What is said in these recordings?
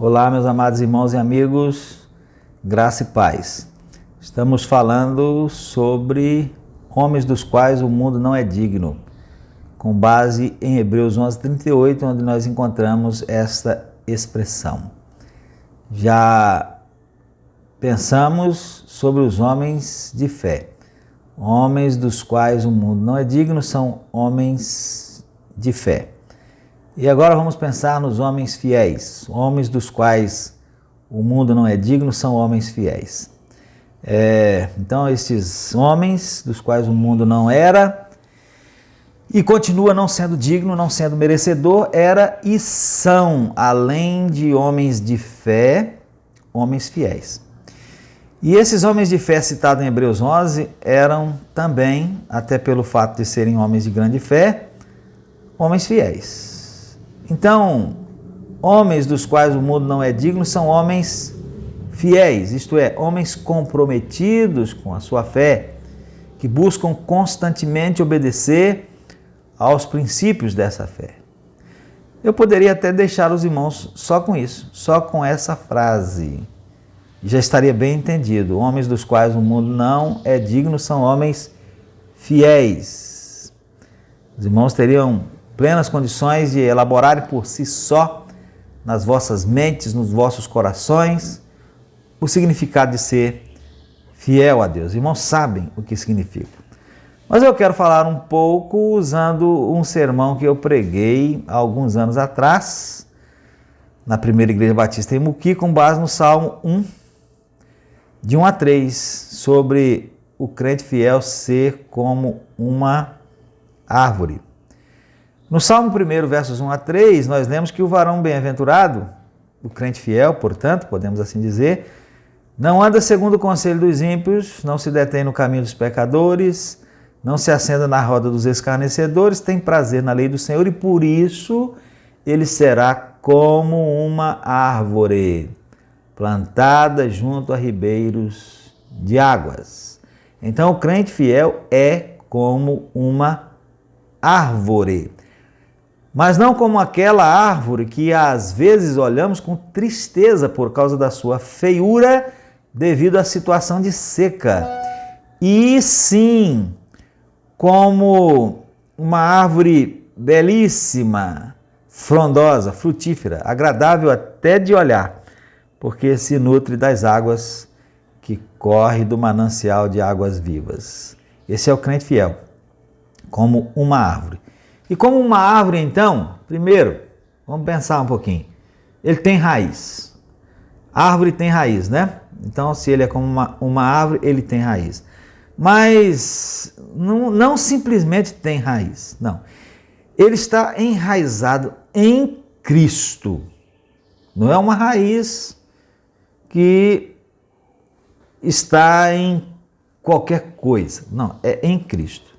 Olá, meus amados irmãos e amigos, graça e paz. Estamos falando sobre homens dos quais o mundo não é digno, com base em Hebreus 11:38, onde nós encontramos esta expressão. Já pensamos sobre os homens de fé. Homens dos quais o mundo não é digno são homens de fé. E agora vamos pensar nos homens fiéis. Homens dos quais o mundo não é digno são homens fiéis. Então, estes homens dos quais o mundo não era e continua não sendo digno, não sendo merecedor, era e são, além de homens de fé, homens fiéis. E esses homens de fé citados em Hebreus 11 eram também, até pelo fato de serem homens de grande fé, homens fiéis. Então, homens dos quais o mundo não é digno são homens fiéis, isto é, homens comprometidos com a sua fé, que buscam constantemente obedecer aos princípios dessa fé. Eu poderia até deixar os irmãos só com isso, só com essa frase. Já estaria bem entendido. Homens dos quais o mundo não é digno são homens fiéis. Os irmãos teriam plenas condições de elaborarem por si só, nas vossas mentes, nos vossos corações, o significado de ser fiel a Deus. Os irmãos sabem o que significa. Mas eu quero falar um pouco usando um sermão que eu preguei há alguns anos atrás, na primeira igreja batista em Muqui, com base no Salmo 1, de 1 a 3, sobre o crente fiel ser como uma árvore. No Salmo 1, versos 1 a 3, nós lemos que o varão bem-aventurado, o crente fiel, portanto, podemos assim dizer, não anda segundo o conselho dos ímpios, não se detém no caminho dos pecadores, não se assenta na roda dos escarnecedores, tem prazer na lei do Senhor e por isso ele será como uma árvore plantada junto a ribeiros de águas. Então, o crente fiel é como uma árvore. Mas não como aquela árvore que às vezes olhamos com tristeza por causa da sua feiura devido à situação de seca. E sim, como uma árvore belíssima, frondosa, frutífera, agradável até de olhar, porque se nutre das águas que corre do manancial de águas vivas. Esse é o crente fiel, como uma árvore. E como uma árvore, então, primeiro, vamos pensar um pouquinho. Ele tem raiz. A árvore tem raiz, né? Então, se ele é como uma árvore, ele tem raiz. Mas não simplesmente tem raiz, não. Ele está enraizado em Cristo. Não é uma raiz que está em qualquer coisa. Não, é em Cristo.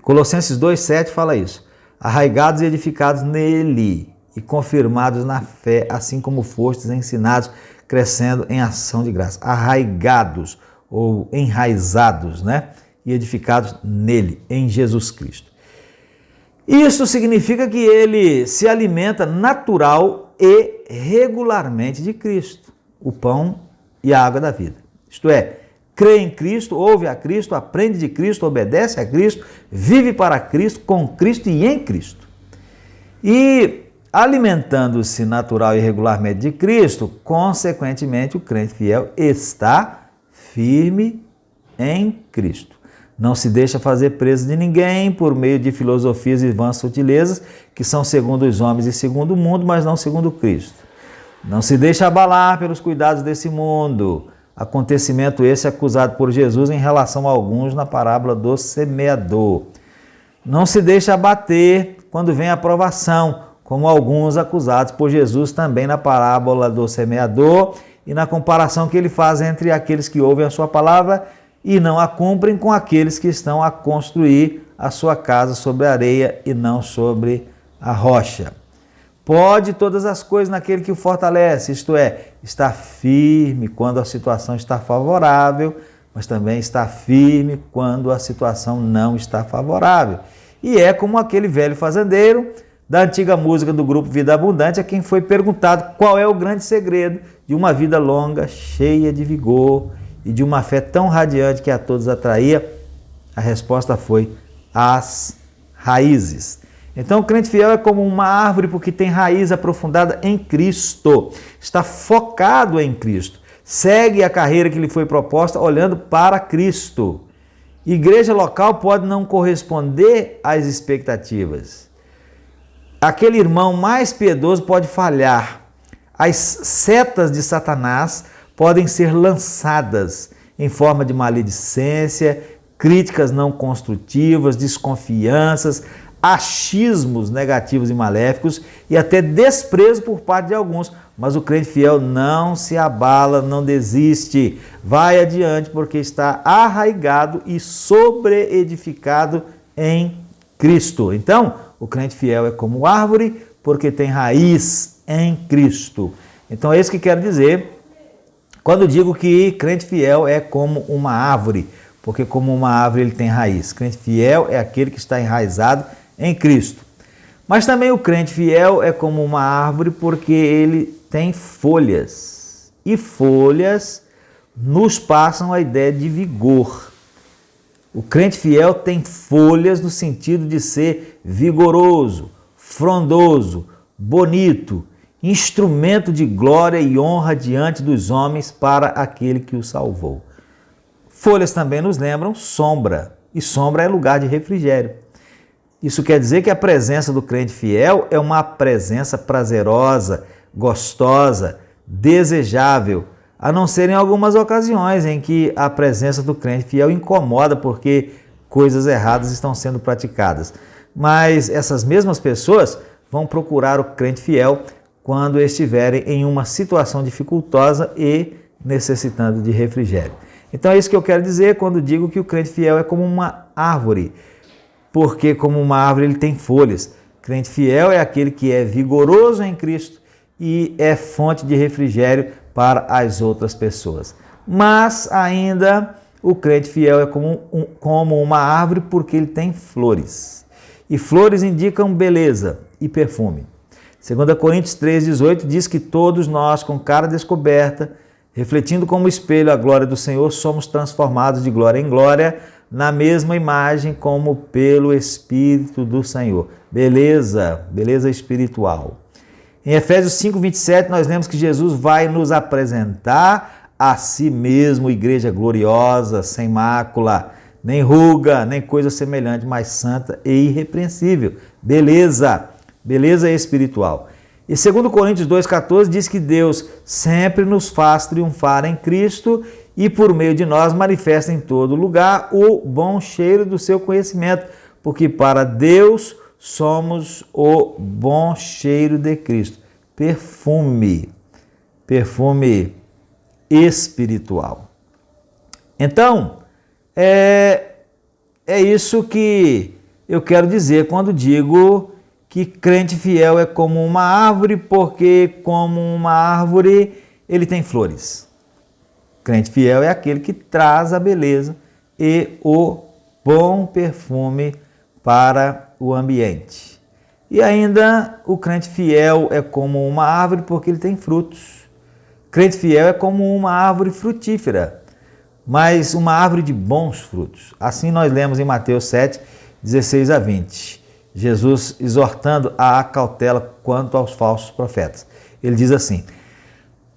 Colossenses 2,7 fala isso. Arraigados e edificados nele e confirmados na fé, assim como fostes ensinados, crescendo em ação de graça. Arraigados ou enraizados, né? E edificados nele, em Jesus Cristo. Isso significa que ele se alimenta natural e regularmente de Cristo, o pão e a água da vida. Isto é, crê em Cristo, ouve a Cristo, aprende de Cristo, obedece a Cristo, vive para Cristo, com Cristo e em Cristo. E alimentando-se natural e regularmente de Cristo, consequentemente o crente fiel está firme em Cristo. Não se deixa fazer preso de ninguém por meio de filosofias e vãs sutilezas, que são segundo os homens e segundo o mundo, mas não segundo Cristo. Não se deixa abalar pelos cuidados desse mundo. Acontecimento esse acusado por Jesus em relação a alguns na parábola do semeador. Não se deixa abater quando vem a provação, como alguns acusados por Jesus também na parábola do semeador e na comparação que ele faz entre aqueles que ouvem a sua palavra e não a cumprem com aqueles que estão a construir a sua casa sobre a areia e não sobre a rocha. Pode todas as coisas naquele que o fortalece, isto é, está firme quando a situação está favorável, mas também está firme quando a situação não está favorável. E é como aquele velho fazendeiro da antiga música do grupo Vida Abundante, a quem foi perguntado qual é o grande segredo de uma vida longa, cheia de vigor e de uma fé tão radiante que a todos atraía. A resposta foi as raízes. Então, o crente fiel é como uma árvore porque tem raiz aprofundada em Cristo, está focado em Cristo, segue a carreira que lhe foi proposta olhando para Cristo. Igreja local pode não corresponder às expectativas. Aquele irmão mais piedoso pode falhar. As setas de Satanás podem ser lançadas em forma de maledicência, críticas não construtivas, desconfianças, achismos negativos e maléficos e até desprezo por parte de alguns. Mas o crente fiel não se abala, não desiste, vai adiante porque está arraigado e sobreedificado em Cristo. Então, o crente fiel é como árvore porque tem raiz em Cristo. Então é isso que quero dizer quando digo que crente fiel é como uma árvore, porque como uma árvore ele tem raiz. Crente fiel é aquele que está enraizado em Cristo. Mas também o crente fiel é como uma árvore porque ele tem folhas. E folhas nos passam a ideia de vigor. O crente fiel tem folhas no sentido de ser vigoroso, frondoso, bonito, instrumento de glória e honra diante dos homens para aquele que o salvou. Folhas também nos lembram sombra, e sombra é lugar de refrigério. Isso quer dizer que a presença do crente fiel é uma presença prazerosa, gostosa, desejável, a não ser em algumas ocasiões em que a presença do crente fiel incomoda porque coisas erradas estão sendo praticadas. Mas essas mesmas pessoas vão procurar o crente fiel quando estiverem em uma situação dificultosa e necessitando de refrigério. Então é isso que eu quero dizer quando digo que o crente fiel é como uma árvore, porque como uma árvore ele tem folhas. Crente fiel é aquele que é vigoroso em Cristo e é fonte de refrigério para as outras pessoas. Mas ainda o crente fiel é como uma árvore porque ele tem flores. E flores indicam beleza e perfume. 2 Coríntios 3,18 diz que todos nós, com cara descoberta, refletindo como espelho a glória do Senhor, somos transformados de glória em glória, na mesma imagem como pelo Espírito do Senhor. Beleza, beleza espiritual. Em Efésios 5,27 nós lemos que Jesus vai nos apresentar a si mesmo, igreja gloriosa, sem mácula, nem ruga, nem coisa semelhante, mas santa e irrepreensível. Beleza, beleza espiritual. E 2 Coríntios 2,14 diz que Deus sempre nos faz triunfar em Cristo e por meio de nós manifesta em todo lugar o bom cheiro do seu conhecimento, porque para Deus somos o bom cheiro de Cristo. Perfume espiritual. Então, é isso que eu quero dizer quando digo que crente fiel é como uma árvore, porque como uma árvore ele tem flores. Crente fiel é aquele que traz a beleza e o bom perfume para o ambiente. E ainda o crente fiel é como uma árvore porque ele tem frutos. Crente fiel é como uma árvore frutífera, mas uma árvore de bons frutos. Assim nós lemos em Mateus 7, 16 a 20. Jesus exortando a cautela quanto aos falsos profetas. Ele diz assim: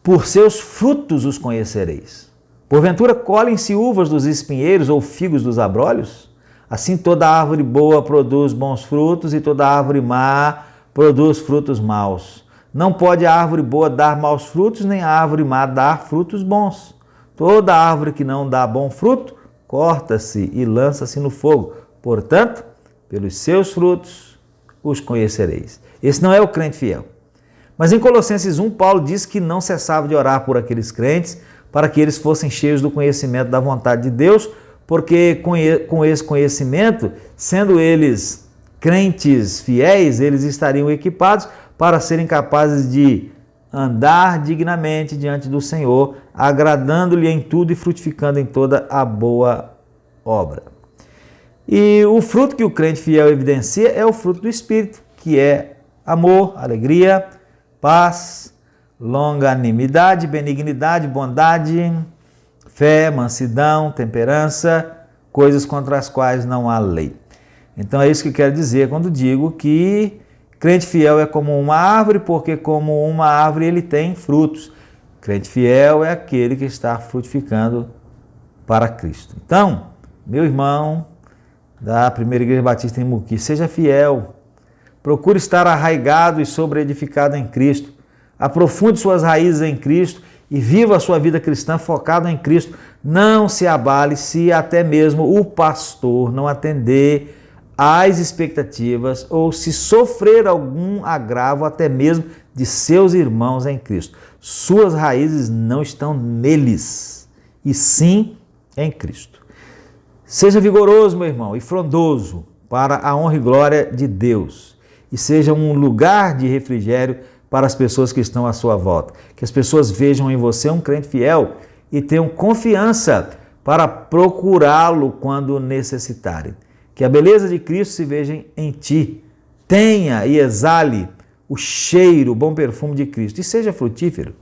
por seus frutos os conhecereis. Porventura colhem-se uvas dos espinheiros ou figos dos abrolhos? Assim toda árvore boa produz bons frutos e toda árvore má produz frutos maus. Não pode a árvore boa dar maus frutos, nem a árvore má dar frutos bons. Toda árvore que não dá bom fruto, corta-se e lança-se no fogo. Portanto, pelos seus frutos os conhecereis. Esse não é o crente fiel. Mas em Colossenses 1, Paulo diz que não cessava de orar por aqueles crentes para que eles fossem cheios do conhecimento da vontade de Deus, porque com esse conhecimento, sendo eles crentes fiéis, eles estariam equipados para serem capazes de andar dignamente diante do Senhor, agradando-lhe em tudo e frutificando em toda a boa obra. E o fruto que o crente fiel evidencia é o fruto do Espírito, que é amor, alegria, paz, longanimidade, benignidade, bondade, fé, mansidão, temperança, coisas contra as quais não há lei. Então é isso que eu quero dizer quando digo que crente fiel é como uma árvore, porque como uma árvore ele tem frutos. Crente fiel é aquele que está frutificando para Cristo. Então, meu irmão da Primeira Igreja Batista em Muqui, seja fiel, procure estar arraigado e sobreedificado em Cristo, aprofunde suas raízes em Cristo e viva a sua vida cristã focado em Cristo. Não se abale se até mesmo o pastor não atender às expectativas ou se sofrer algum agravo até mesmo de seus irmãos em Cristo. Suas raízes não estão neles, e sim em Cristo. Seja vigoroso, meu irmão, e frondoso para a honra e glória de Deus, e seja um lugar de refrigério para as pessoas que estão à sua volta. Que as pessoas vejam em você um crente fiel e tenham confiança para procurá-lo quando necessitarem. Que a beleza de Cristo se veja em ti. Tenha e exale o cheiro, o bom perfume de Cristo e seja frutífero.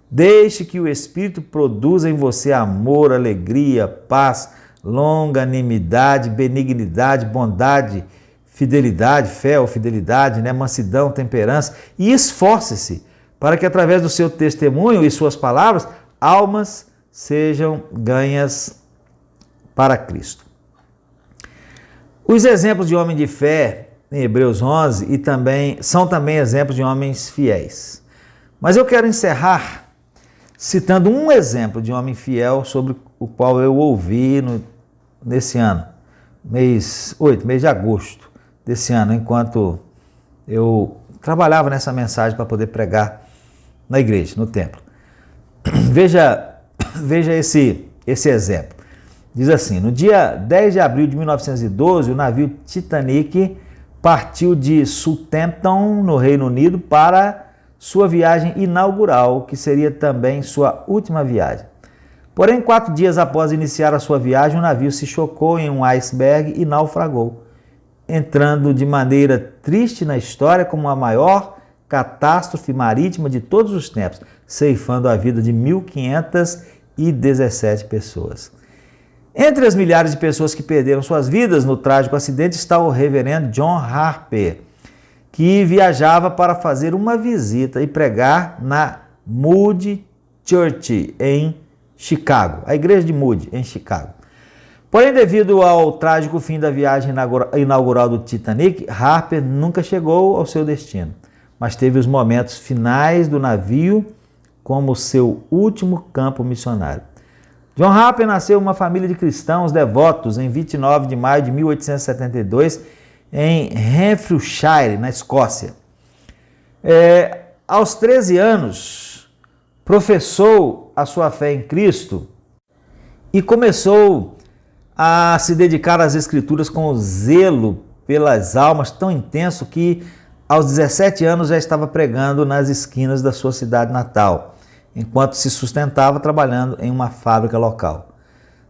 Deixe que o Espírito produza em você amor, alegria, paz, longanimidade, benignidade, bondade, fidelidade, fé ou fidelidade, mansidão, temperança, e esforce-se para que através do seu testemunho e suas palavras, almas sejam ganhas para Cristo. Os exemplos de homem de fé em Hebreus 11 são também exemplos de homens fiéis. Mas eu quero encerrar citando um exemplo de homem fiel sobre o qual eu ouvi nesse ano, mês de agosto desse ano, enquanto eu trabalhava nessa mensagem para poder pregar na igreja, no templo. Veja esse exemplo. Diz assim: no dia 10 de abril de 1912, o navio Titanic partiu de Southampton, no Reino Unido, para sua viagem inaugural, que seria também sua última viagem. Porém, 4 dias após iniciar a sua viagem, o navio se chocou em um iceberg e naufragou, entrando de maneira triste na história como a maior catástrofe marítima de todos os tempos, ceifando a vida de 1.517 pessoas. Entre as milhares de pessoas que perderam suas vidas no trágico acidente está o reverendo John Harper, que viajava para fazer uma visita e pregar na Moody Church, em Chicago, a igreja de Moody, em Chicago. Porém, devido ao trágico fim da viagem inaugural do Titanic, Harper nunca chegou ao seu destino, mas teve os momentos finais do navio como seu último campo missionário. John Harper nasceu em uma família de cristãos devotos em 29 de maio de 1872, em Renfrewshire, na Escócia. Aos 13 anos, professou a sua fé em Cristo e começou a se dedicar às Escrituras com zelo pelas almas tão intenso que aos 17 anos já estava pregando nas esquinas da sua cidade natal, enquanto se sustentava trabalhando em uma fábrica local.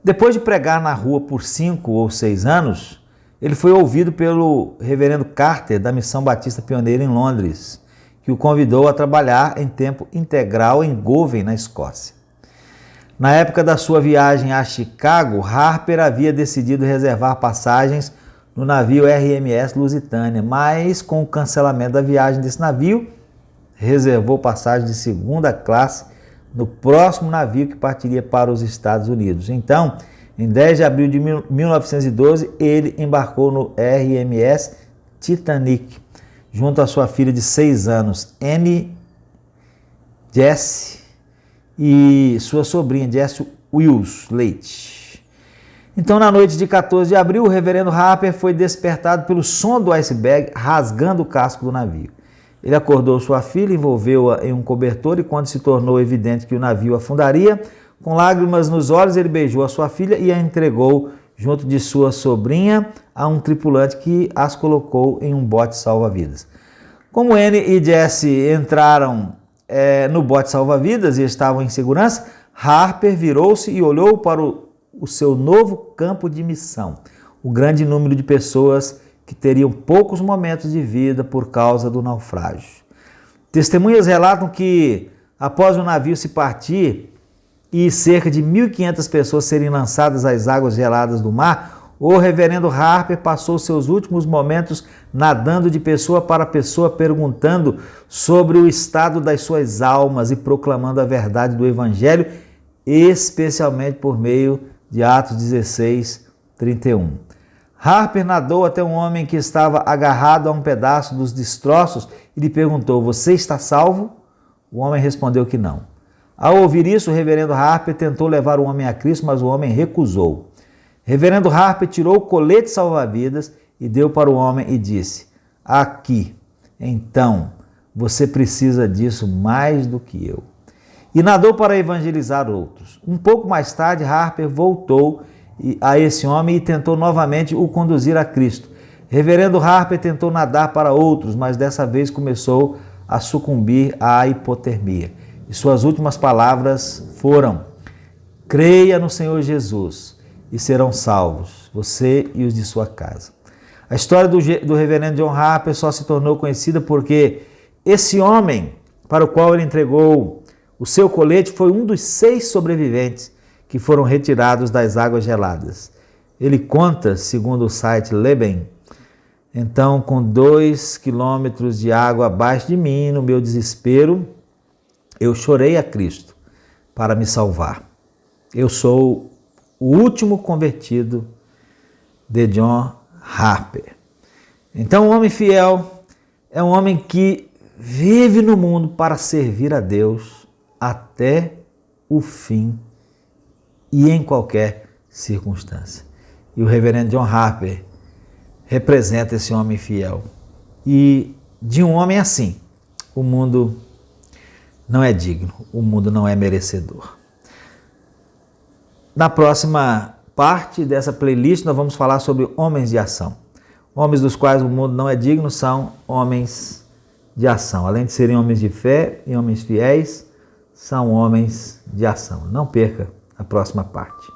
Depois de pregar na rua por 5 ou 6 anos, ele foi ouvido pelo reverendo Carter, da Missão Batista Pioneira em Londres, que o convidou a trabalhar em tempo integral em Govan, na Escócia. Na época da sua viagem a Chicago, Harper havia decidido reservar passagens no navio RMS Lusitânia, mas com o cancelamento da viagem desse navio, reservou passagem de 2ª classe no próximo navio que partiria para os Estados Unidos. Então, em 10 de abril de 1912, ele embarcou no RMS Titanic, junto à sua filha de 6 anos, Anne Jessie, e sua sobrinha, Jessie Wills Leite. Então, na noite de 14 de abril, o reverendo Harper foi despertado pelo som do iceberg rasgando o casco do navio. Ele acordou sua filha, envolveu-a em um cobertor e, quando se tornou evidente que o navio afundaria, com lágrimas nos olhos, ele beijou a sua filha e a entregou junto de sua sobrinha a um tripulante que as colocou em um bote salva-vidas. Como Anne e Jessie entraram no bote salva-vidas e estavam em segurança, Harper virou-se e olhou para o seu novo campo de missão, o grande número de pessoas que teriam poucos momentos de vida por causa do naufrágio. Testemunhas relatam que, após o navio se partir e cerca de 1.500 pessoas serem lançadas às águas geladas do mar, o reverendo Harper passou seus últimos momentos nadando de pessoa para pessoa, perguntando sobre o estado das suas almas e proclamando a verdade do Evangelho, especialmente por meio de Atos 16, 31. Harper nadou até um homem que estava agarrado a um pedaço dos destroços e lhe perguntou: "Você está salvo?" O homem respondeu que não. Ao ouvir isso, o reverendo Harper tentou levar o homem a Cristo, mas o homem recusou. Reverendo Harper tirou o colete salva-vidas e deu para o homem e disse: "Aqui, então, você precisa disso mais do que eu." E nadou para evangelizar outros. Um pouco mais tarde, Harper voltou a esse homem e tentou novamente o conduzir a Cristo. Reverendo Harper tentou nadar para outros, mas dessa vez começou a sucumbir à hipotermia. E suas últimas palavras foram: "Creia no Senhor Jesus e serão salvos, você e os de sua casa." A história do reverendo John Harper só se tornou conhecida porque esse homem, para o qual ele entregou o seu colete, foi um dos 6 sobreviventes que foram retirados das águas geladas. Ele conta, segundo o site Leben: "Então, com 2 quilômetros de água abaixo de mim, no meu desespero, eu chorei a Cristo para me salvar. Eu sou o último convertido de John Harper." Então, um homem fiel é um homem que vive no mundo para servir a Deus até o fim e em qualquer circunstância. E o reverendo John Harper representa esse homem fiel. E de um homem assim, o mundo não é digno, o mundo não é merecedor. Na próxima parte dessa playlist, nós vamos falar sobre homens de ação. Homens dos quais o mundo não é digno são homens de ação. Além de serem homens de fé e homens fiéis, são homens de ação. Não perca a próxima parte.